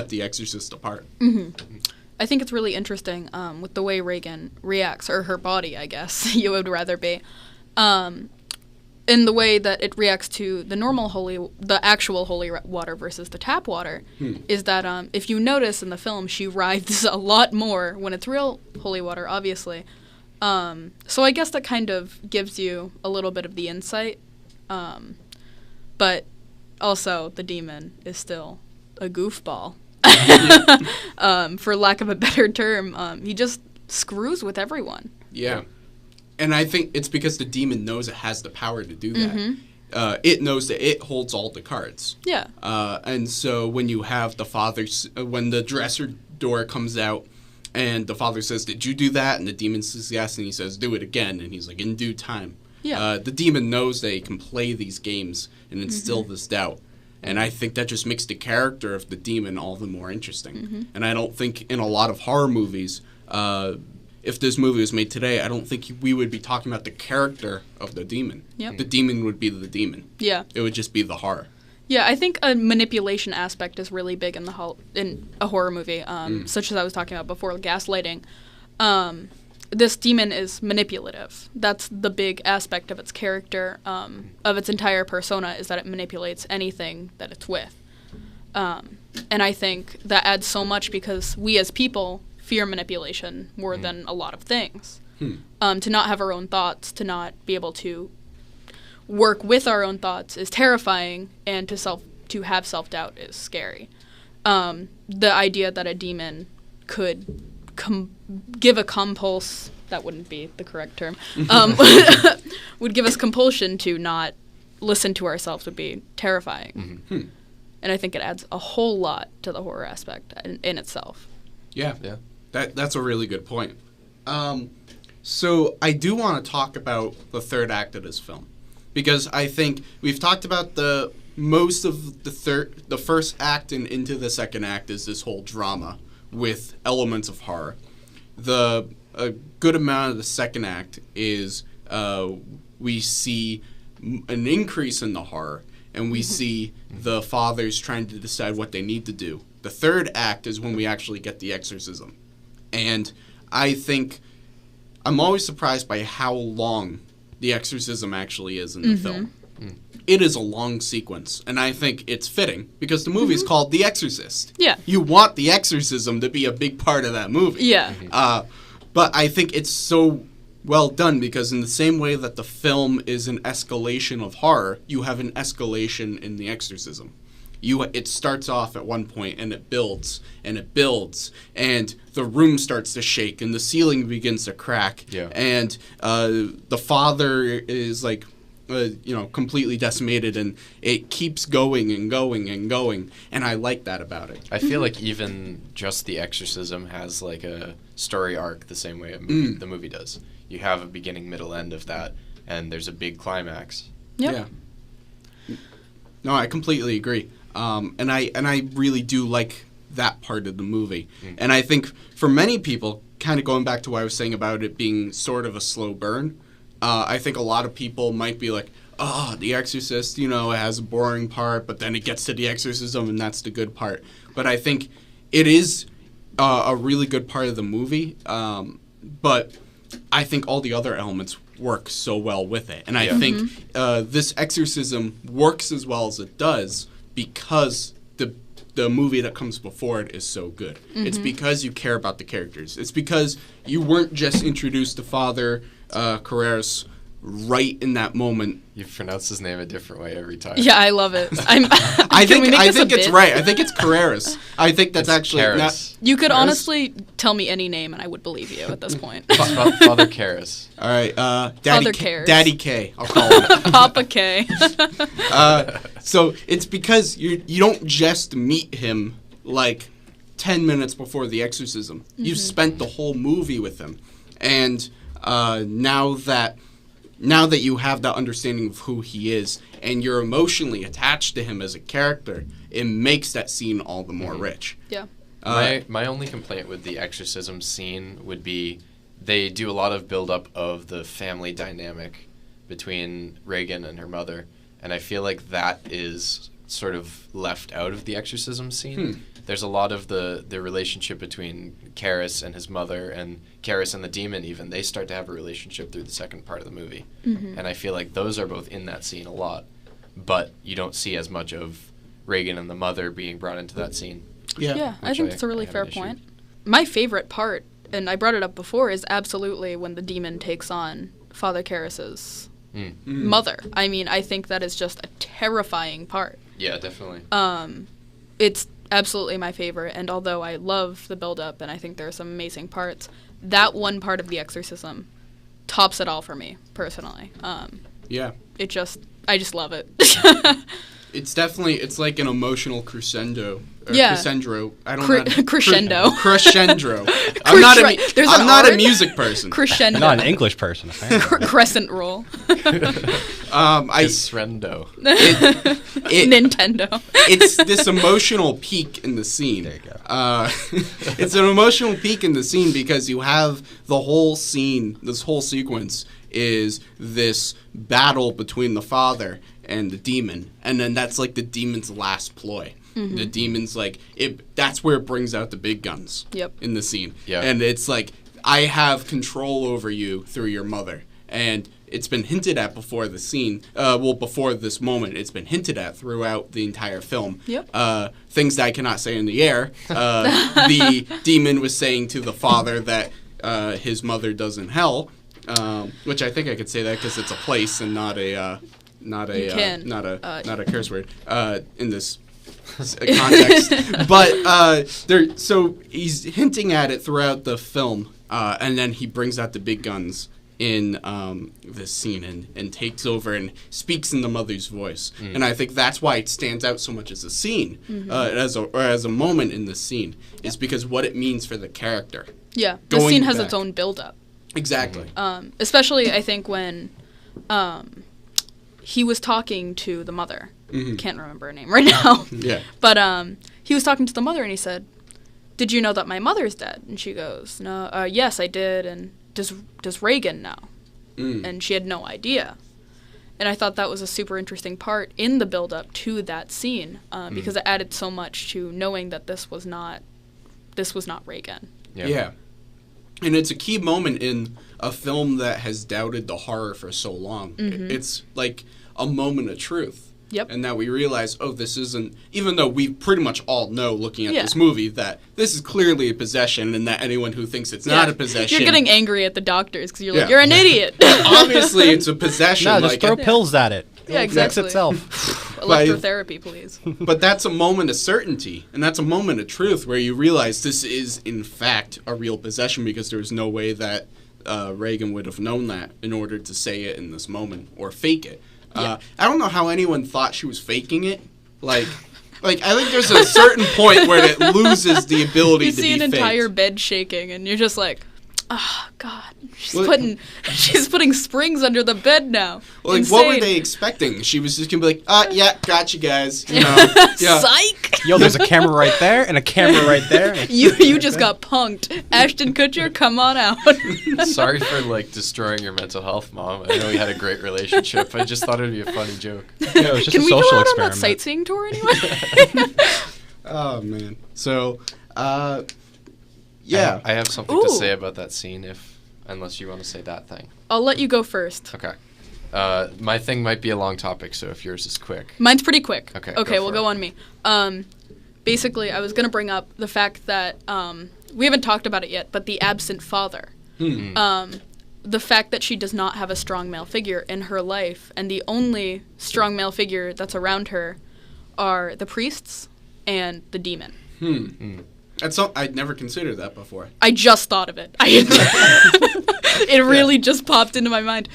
Speaker 1: the Exorcist apart.
Speaker 3: I think it's really interesting with the way Regan reacts, or her body, I guess you would rather be, in the way that it reacts to the actual holy water versus the tap water, is that if you notice in the film, she writhes a lot more when it's real holy water, obviously. So I guess that kind of gives you a little bit of the insight, but also the demon is still a goofball. For lack of a better term, he just screws with everyone.
Speaker 1: Yeah. And I think it's because the demon knows it has the power to do that. It knows that it holds all the cards.
Speaker 3: Yeah.
Speaker 1: And so when you have when the dresser door comes out and the father says, "Did you do that?" And the demon says yes, and he says, "Do it again." And he's like, "In due time."
Speaker 3: Yeah.
Speaker 1: The demon knows that he can play these games and instill this doubt. And I think that just makes the character of the demon all the more interesting. And I don't think in a lot of horror movies, if this movie was made today, I don't think we would be talking about the character of the demon.
Speaker 3: Yep.
Speaker 1: The demon would be the demon.
Speaker 3: Yeah.
Speaker 1: It would just be the horror.
Speaker 3: Yeah, I think a manipulation aspect is really big in in a horror movie, such as I was talking about before, gaslighting. This demon is manipulative. That's the big aspect of its character, of its entire persona, is that it manipulates anything that it's with. And I think that adds so much because we as people fear manipulation more than a lot of things. To not have our own thoughts, to not be able to work with our own thoughts is terrifying, and to have self-doubt is scary. The idea that a demon could give a compulse, that wouldn't be the correct term, would give us compulsion to not listen to ourselves would be terrifying. And I think it adds a whole lot to the horror aspect in itself.
Speaker 1: Yeah. That's a really good point. So I do want to talk about the third act of this film, because I think we've talked about the most of the first act and into the second act is this whole drama with elements of horror. A good amount of the second act is we see an increase in the horror, and we see the fathers trying to decide what they need to do. The third act is when we actually get the exorcism. And I think I'm always surprised by how long the exorcism actually is in the film. It is a long sequence, and I think it's fitting because the movie is called The Exorcist.
Speaker 3: Yeah.
Speaker 1: You want the exorcism to be a big part of that movie.
Speaker 3: Yeah.
Speaker 1: But I think it's so well done because in the same way that the film is an escalation of horror, you have an escalation in the exorcism. It starts off at one point and it builds and it builds and the room starts to shake and the ceiling begins to crack and the father is like completely decimated, and it keeps going and going and going, and I like that about it.
Speaker 2: I feel like even just The Exorcism has like a story arc the same way the movie does. You have a beginning, middle, end of that, and there's a big climax.
Speaker 3: Yep.
Speaker 1: Yeah. No, I completely agree. And I really do like that part of the movie. And I think for many people, kind of going back to what I was saying about it being sort of a slow burn, I think a lot of people might be like, oh, The Exorcist, it has a boring part, but then it gets to the exorcism, and that's the good part. But I think it is a really good part of the movie, but I think all the other elements work so well with it. And I think this exorcism works as well as it does because the movie that comes before it is so good. It's because you care about the characters. It's because you weren't just introduced to Father Carreras right in that moment.
Speaker 2: You pronounce his name a different way every time.
Speaker 3: Yeah, I love it.
Speaker 1: I think it's right. I think it's Carreras. I think that's actually not.
Speaker 3: You could honestly tell me any name and I would believe you at this point.
Speaker 2: Father Karras.
Speaker 1: All right,
Speaker 3: Father Karras.
Speaker 1: Daddy K. I'll call him.
Speaker 3: Papa K.
Speaker 1: So it's because you don't just meet him like 10 minutes before the exorcism. You've spent the whole movie with him, and now that you have that understanding of who he is and you're emotionally attached to him as a character, it makes that scene all the more rich.
Speaker 3: Yeah.
Speaker 2: My only complaint with the exorcism scene would be they do a lot of build-up of the family dynamic between Regan and her mother, and I feel like that is sort of left out of the exorcism scene. There's a lot of the relationship between Karras and his mother, and Karras and the demon even. They start to have a relationship through the second part of the movie. And I feel like those are both in that scene a lot, but you don't see as much of Regan and the mother being brought into that scene.
Speaker 3: Yeah, I think it's a really fair point. My favorite part, and I brought it up before, is absolutely when the demon takes on Father Karras's mother. I mean, I think that is just a terrifying part.
Speaker 2: Yeah, definitely.
Speaker 3: It's absolutely my favorite, and although I love the build-up and I think there are some amazing parts, that one part of the exorcism tops it all for me, personally. I just love it.
Speaker 1: It's definitely, it's like an emotional crescendo. Crescendo. I don't know.
Speaker 3: Crescendo.
Speaker 1: Crescendo. I'm not a music person.
Speaker 3: Crescendo.
Speaker 4: Not an English person, apparently.
Speaker 3: Crescent roll.
Speaker 2: Crescendo.
Speaker 3: Nintendo.
Speaker 1: It's this emotional peak in the scene.
Speaker 4: There you go.
Speaker 1: It's an emotional peak in the scene because you have the whole scene, this whole sequence is this battle between the father and the demon, and then that's like the demon's last ploy. The demon's like that's where it brings out the big guns in the scene. And it's like, I have control over you through your mother, and it's been hinted at before the scene, before this moment, it's been hinted at throughout the entire film. Things that I cannot say in the air. The demon was saying to the father that his mother does in hell, which I think I could say that because it's a place and not a curse word in this context. But so he's hinting at it throughout the film, and then he brings out the big guns in this scene and takes over and speaks in the mother's voice. And I think that's why it stands out so much as a scene, as a moment in the scene, is because what it means for the character.
Speaker 3: Yeah, the scene has its own build-up.
Speaker 1: Exactly.
Speaker 3: Especially, I think, when he was talking to the mother, Can't remember her name right now.
Speaker 1: Yeah.
Speaker 3: But he was talking to the mother, and he said, "Did you know that my mother's dead?" And she goes, "No, yes, I did. And does Reagan know?" And she had no idea. And I thought that was a super interesting part in the build-up to that scene, because it added so much to knowing that this was not Reagan.
Speaker 1: Yeah. And it's a key moment in a film that has doubted the horror for so long. It's like a moment of truth.
Speaker 3: Yep.
Speaker 1: And that we realize, oh, this isn't, even though we pretty much all know looking at
Speaker 3: Yeah.
Speaker 1: this movie that this is clearly a possession, and that anyone who thinks it's not a possession.
Speaker 3: You're getting angry at the doctors because you're like,
Speaker 1: Yeah.
Speaker 3: you're an idiot.
Speaker 1: Obviously, it's a possession.
Speaker 4: No,
Speaker 1: like,
Speaker 4: just throw pills at it.
Speaker 3: Yeah,
Speaker 4: It'll fix
Speaker 3: exactly.
Speaker 4: itself.
Speaker 3: Electrotherapy, please.
Speaker 1: But that's a moment of certainty, and that's a moment of truth where you realize this is, in fact, a real possession, because there's no way that Reagan would have known that in order to say it in this moment or fake it. I don't know how anyone thought she was faking it. Like I think there's a certain point where it loses the ability
Speaker 3: You
Speaker 1: to
Speaker 3: see
Speaker 1: be
Speaker 3: an
Speaker 1: faked.
Speaker 3: entire bed shaking, and you're just like, oh, God.
Speaker 1: Well,
Speaker 3: She's putting springs under the bed now.
Speaker 1: Like,
Speaker 3: Insane.
Speaker 1: what were they expecting? She was just gonna be like, yeah, gotcha, guys. You know, yeah.
Speaker 3: Psych!
Speaker 4: Yo, there's a camera right there and a camera right there.
Speaker 3: You just got punked. Ashton Kutcher, come on out.
Speaker 2: Sorry for like destroying your mental health, Mom. I know we had a great relationship. I just thought it would be a funny joke.
Speaker 4: Yeah, it was just
Speaker 3: Can
Speaker 4: a
Speaker 3: we go
Speaker 4: social
Speaker 3: out
Speaker 4: experiment.
Speaker 3: on that sightseeing tour anyway?
Speaker 1: Oh man. So, yeah.
Speaker 2: I have something to
Speaker 3: Ooh.
Speaker 2: say about that scene, unless you want to say that thing.
Speaker 3: I'll let you go first.
Speaker 2: Okay. My thing might be a long topic, so if yours is quick.
Speaker 3: Mine's pretty quick.
Speaker 2: Okay,
Speaker 3: Okay,
Speaker 2: go
Speaker 3: we'll
Speaker 2: for
Speaker 3: go
Speaker 2: it.
Speaker 3: on me. Basically, I was going to bring up the fact that we haven't talked about it yet, but the absent father. The fact that she does not have a strong male figure in her life, and the only strong male figure that's around her are the priests and the demon.
Speaker 1: I'd never considered that before.
Speaker 3: I just thought of it. It really just popped into my mind.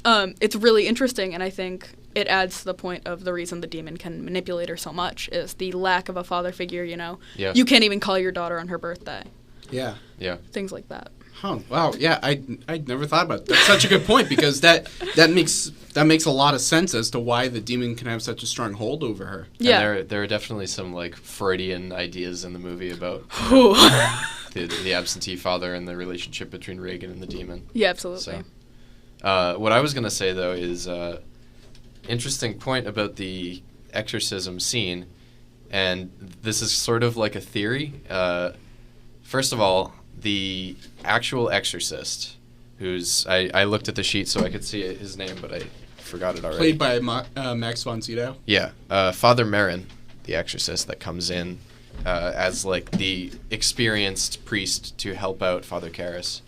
Speaker 3: It's really interesting, and I think it adds to the point of the reason the demon can manipulate her so much is the lack of a father figure, you know?
Speaker 2: Yeah.
Speaker 3: You can't even call your daughter on her birthday.
Speaker 1: Yeah.
Speaker 2: Yeah.
Speaker 3: Things like that.
Speaker 1: Huh. Wow. Yeah. I'd never thought about it. That's such a good point, because that makes a lot of sense as to why the demon can have such a strong hold over her.
Speaker 3: Yeah.
Speaker 2: And there are definitely some like Freudian ideas in the movie about the absentee father and the relationship between Reagan and the demon.
Speaker 3: Yeah, absolutely.
Speaker 2: So, what I was gonna say though is interesting point about the exorcism scene, and this is sort of like a theory. First of all, the actual exorcist, who's I looked at the sheet so I could see his name, but I forgot it already.
Speaker 1: Played by Max von Sydow.
Speaker 2: Yeah, Father Merrin, the exorcist that comes in as like the experienced priest to help out Father Karras.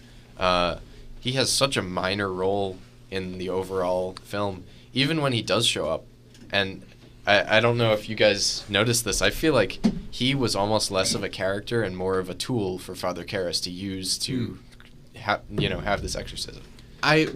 Speaker 2: He has such a minor role in the overall film, even when he does show up. And I don't know if you guys noticed this. I feel like he was almost less of a character and more of a tool for Father Karras to use to have this exorcism.
Speaker 1: I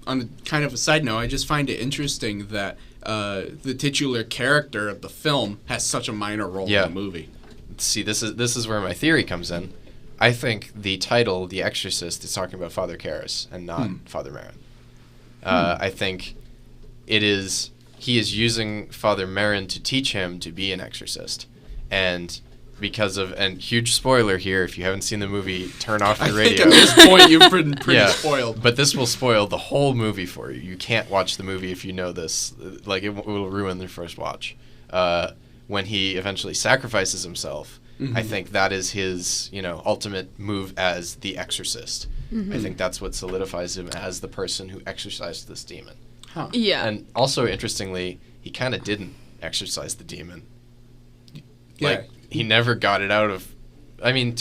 Speaker 1: on a kind of a side note, I just find it interesting that the titular character of the film has such a minor role in the movie.
Speaker 2: See, this is where my theory comes in. I think the title, The Exorcist, is talking about Father Karras and not Father Merrin. I think he is using Father Merrin to teach him to be an exorcist. And huge spoiler here, if you haven't seen the movie, turn off your radio.
Speaker 1: I think at this point you've been pretty spoiled.
Speaker 2: But this will spoil the whole movie for you. You can't watch the movie if you know this. Like, it will ruin the first watch. When he eventually sacrifices himself, I think that is his, ultimate move as the exorcist. I think that's what solidifies him as the person who exorcised this demon.
Speaker 1: Huh.
Speaker 3: Yeah.
Speaker 2: And also, interestingly, he kind of didn't exorcise the demon.
Speaker 1: Yeah.
Speaker 2: Like, he never got it out of... I mean,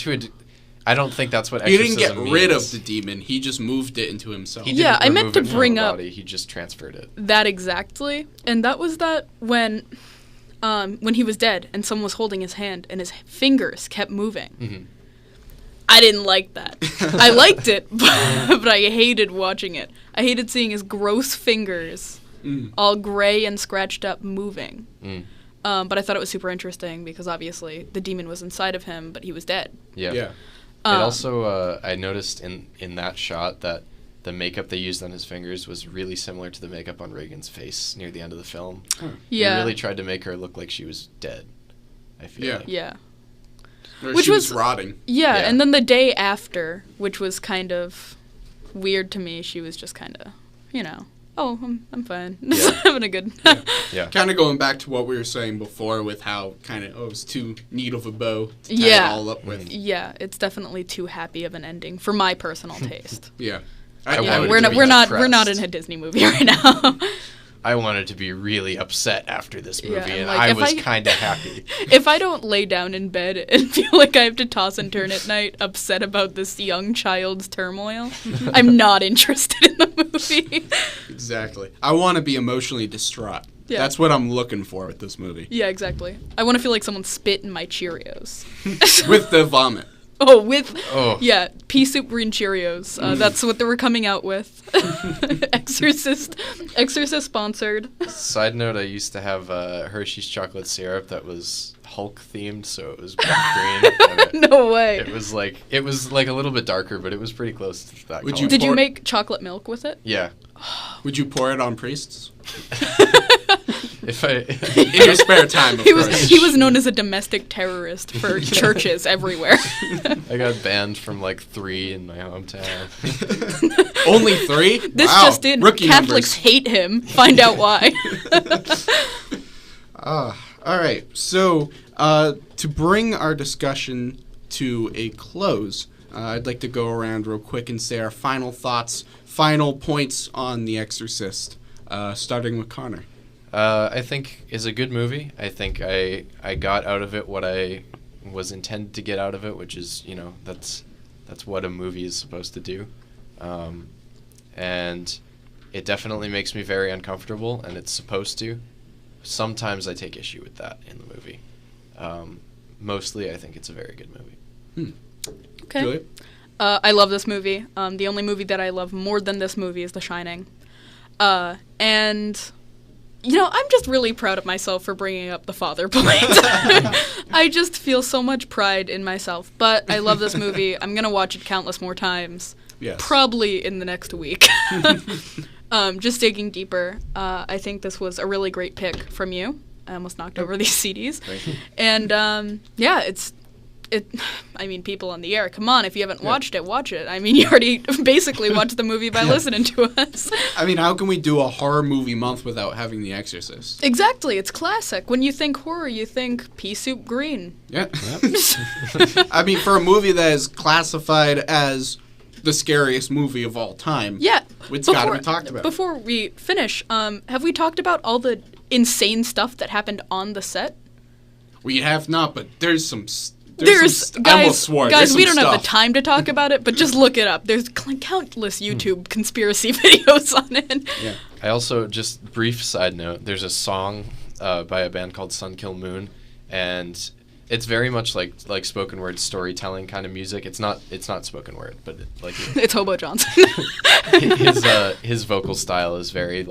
Speaker 2: I don't think that's what
Speaker 1: He
Speaker 2: exorcism
Speaker 1: didn't get
Speaker 2: means.
Speaker 1: rid of the demon. He just moved it into himself.
Speaker 2: He didn't
Speaker 3: Yeah, I meant
Speaker 2: remove
Speaker 3: to
Speaker 2: it from
Speaker 3: bring
Speaker 2: the
Speaker 3: up-
Speaker 2: body, he just transferred it.
Speaker 3: That exactly. And that was that when he was dead and someone was holding his hand and his fingers kept moving.
Speaker 2: Mm-hmm.
Speaker 3: I didn't like that. I liked it, but I hated watching it. I hated seeing his gross fingers, all gray and scratched up, moving. But I thought it was super interesting because obviously the demon was inside of him, but he was dead.
Speaker 2: Yeah.
Speaker 1: Yeah.
Speaker 2: It also, I noticed in that shot that the makeup they used on his fingers was really similar to the makeup on Reagan's face near the end of the film.
Speaker 3: Yeah.
Speaker 2: They really tried to make her look like she was dead, I feel like.
Speaker 3: Yeah.
Speaker 1: Or
Speaker 3: Which
Speaker 1: she was
Speaker 3: was-
Speaker 1: rotting.
Speaker 3: Yeah,
Speaker 2: Yeah.
Speaker 3: and then the day after, which was kind of weird to me, she was just kind of, I'm fine.
Speaker 2: Yeah.
Speaker 3: Having a good.
Speaker 2: Yeah.
Speaker 1: Kind of going back to what we were saying before with how kind of, it was too neat of a bow to tie it
Speaker 3: Yeah.
Speaker 1: all up with.
Speaker 3: Yeah, it's definitely too happy of an ending for my personal taste.
Speaker 1: Yeah.
Speaker 2: I
Speaker 3: Yeah,
Speaker 2: wanted
Speaker 3: we're
Speaker 2: to
Speaker 3: not
Speaker 2: be
Speaker 3: we're not we're not
Speaker 2: depressed.
Speaker 3: in a Disney movie right now.
Speaker 2: I wanted to be really upset after this movie,
Speaker 3: Yeah, and,
Speaker 2: and
Speaker 3: like,
Speaker 2: I
Speaker 3: if
Speaker 2: was
Speaker 3: I-
Speaker 2: kind of happy.
Speaker 3: If I don't lay down in bed and feel like I have to toss and turn at night, upset about this young child's turmoil, I'm not interested in the movie.
Speaker 1: Exactly. I want to be emotionally distraught.
Speaker 3: Yeah.
Speaker 1: That's what I'm looking for with this movie.
Speaker 3: Yeah, exactly. I want to feel like someone spit in my Cheerios.
Speaker 1: With the vomit.
Speaker 3: Yeah, pea soup green Cheerios. That's what they were coming out with. Exorcist sponsored.
Speaker 2: Side note, I used to have Hershey's chocolate syrup that was Hulk themed, so it was green. And
Speaker 3: No way.
Speaker 2: it was like a little bit darker, but it was pretty close to that
Speaker 1: Would
Speaker 2: color.
Speaker 1: you
Speaker 3: Did you
Speaker 1: pour-
Speaker 3: make chocolate milk with it?
Speaker 2: Yeah.
Speaker 1: Would you pour it on priests?
Speaker 2: If I
Speaker 1: In your spare time, of course.
Speaker 3: He was known as a domestic terrorist for churches everywhere.
Speaker 2: I got banned from like 3 in my hometown.
Speaker 1: Only 3?
Speaker 3: This
Speaker 1: Wow.
Speaker 3: just in.
Speaker 1: Rookie
Speaker 3: Catholics hate him. Find out why.
Speaker 1: All right. So, to bring our discussion to a close, I'd like to go around real quick and say our final thoughts, final points on The Exorcist, starting with Connor.
Speaker 2: I think is a good movie. I think I got out of it what I was intended to get out of it, which is, that's what a movie is supposed to do. And it definitely makes me very uncomfortable, and it's supposed to. Sometimes I take issue with that in the movie. Mostly, I think it's a very good movie.
Speaker 3: Okay.
Speaker 1: Julia?
Speaker 3: I love this movie. The only movie that I love more than this movie is The Shining. And, I'm just really proud of myself for bringing up the father point. I just feel so much pride in myself. But I love this movie. I'm going to watch it countless more times.
Speaker 1: Yes.
Speaker 3: Probably in the next week. Just digging deeper, I think this was a really great pick from you. I almost knocked over these CDs.
Speaker 2: Thank you.
Speaker 3: And, people on the air, come on, if you haven't watched it, watch it. You already basically watched the movie by listening to us.
Speaker 1: How can we do a horror movie month without having The Exorcist?
Speaker 3: Exactly, it's classic. When you think horror, you think pea soup green.
Speaker 1: Yeah. For a movie that is classified as the scariest movie of all time,
Speaker 3: Yeah.
Speaker 1: it's got to be talked about.
Speaker 3: Before we finish, have we talked about all the insane stuff that happened on the set?
Speaker 1: We have not, but there's some... I almost swore.
Speaker 3: Guys,
Speaker 1: There's
Speaker 3: we
Speaker 1: some
Speaker 3: don't have the
Speaker 1: stuff.
Speaker 3: time to talk about it, but just look it up. There's countless YouTube conspiracy videos on it.
Speaker 1: Yeah.
Speaker 2: I also, just brief side note, there's a song by a band called Sun Kill Moon, and it's very much like spoken word storytelling kind of music. It's not spoken word, but
Speaker 3: It's Hobo Johnson.
Speaker 2: his vocal style is very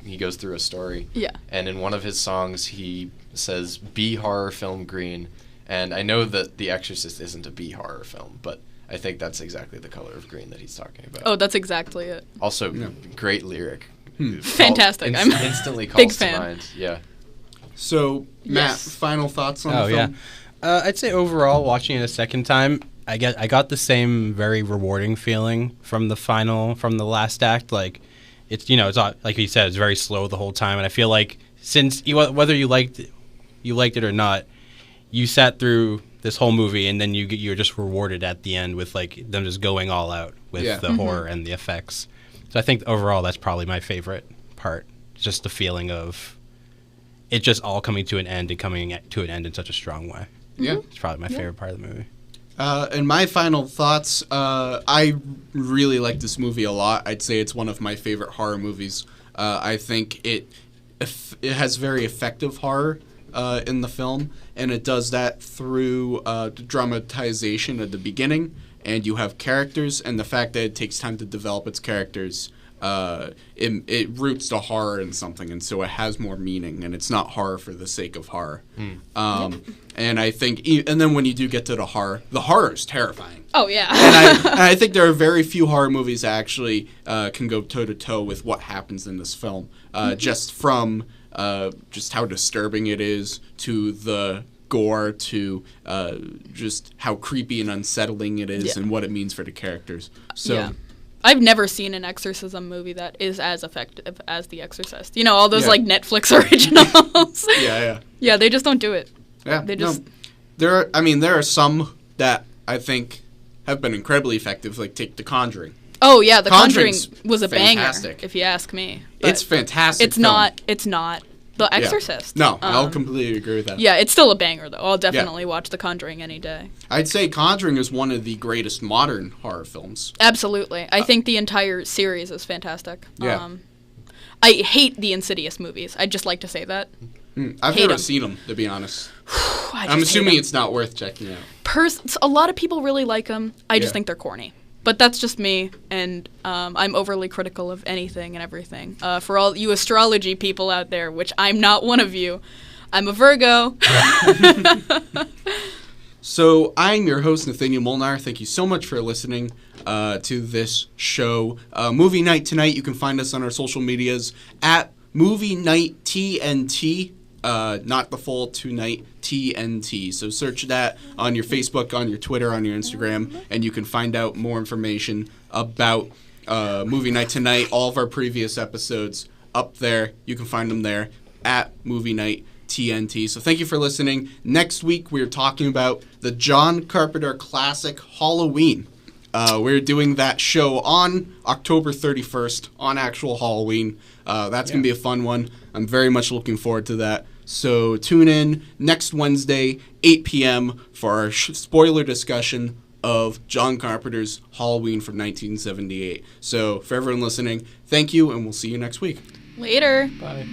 Speaker 2: he goes through a story.
Speaker 3: Yeah.
Speaker 2: And in one of his songs he says B horror film green, and I know that The Exorcist isn't a B horror film, but I think that's exactly the color of green that he's talking about.
Speaker 3: Oh, that's exactly it.
Speaker 2: Also, great lyric.
Speaker 3: Fantastic. I'm
Speaker 2: Instantly calls
Speaker 3: big
Speaker 2: to
Speaker 3: fan.
Speaker 2: mind. Yeah.
Speaker 1: So, Matt,
Speaker 3: Yes.
Speaker 1: final thoughts on the film?
Speaker 4: I'd say overall, watching it a second time, I got the same very rewarding feeling from the last act. Like, it's like you said, it's very slow the whole time, and I feel like since whether you liked it or not, you sat through this whole movie, and then you're just rewarded at the end with them just going all out with the horror and the effects. So I think overall that's probably my favorite part, just the feeling of it just all coming to an end and coming to an end in such a strong way.
Speaker 1: Yeah.
Speaker 4: It's probably my favorite part of the movie.
Speaker 1: And my final thoughts, I really like this movie a lot. I'd say it's one of my favorite horror movies. I think it has very effective horror in the film, and it does that through the dramatization at the beginning, and you have characters, and the fact that it takes time to develop its characters it roots to horror in something, and so it has more meaning, and it's not horror for the sake of horror. And I think, and then when you do get to the horror is terrifying.
Speaker 3: Oh yeah.
Speaker 1: And I think there are very few horror movies that actually can go toe to toe with what happens in this film, just from just how disturbing it is to the gore to just how creepy and unsettling it is and what it means for the characters. So
Speaker 3: I've never seen an exorcism movie that is as effective as The Exorcist. You know, all those like Netflix originals. Yeah, they just don't do it.
Speaker 1: Yeah,
Speaker 3: they just
Speaker 1: there are some that I think have been incredibly effective, like take The Conjuring.
Speaker 3: Oh yeah, The Conjuring was a
Speaker 1: fantastic
Speaker 3: banger, if you ask me.
Speaker 1: It's fantastic.
Speaker 3: It's not The Exorcist.
Speaker 1: No, I'll completely agree with that.
Speaker 3: Yeah, it's still a banger, though. I'll definitely watch The Conjuring any day.
Speaker 1: I'd say Conjuring is one of the greatest modern horror films.
Speaker 3: Absolutely. I think the entire series is fantastic.
Speaker 1: Yeah.
Speaker 3: I hate the Insidious movies. I'd just like to say that.
Speaker 1: I've never seen them, to be honest. I'm assuming it's not worth checking out.
Speaker 3: A lot of people really like them. I just think they're corny. But that's just me, and I'm overly critical of anything and everything. For all you astrology people out there, which I'm not one of you, I'm a Virgo.
Speaker 1: So I'm your host, Nathanael Molnár. Thank you so much for listening to this show. Movie Night Tonight, you can find us on our social medias at Movie Night TNT. Not the full tonight TNT. So search that on your Facebook, on your Twitter, on your Instagram, and you can find out more information about Movie Night Tonight. All of our previous episodes up there. You can find them there at Movie Night TNT. So thank you for listening. Next week we're talking about the John Carpenter classic Halloween. We're doing that show on October 31st on actual Halloween. That's going to be a fun one. I'm very much looking forward to that. So tune in next Wednesday, 8 p.m. for our spoiler discussion of John Carpenter's Halloween from 1978. So for everyone listening, thank you, and we'll see you next week.
Speaker 3: Later.
Speaker 4: Bye.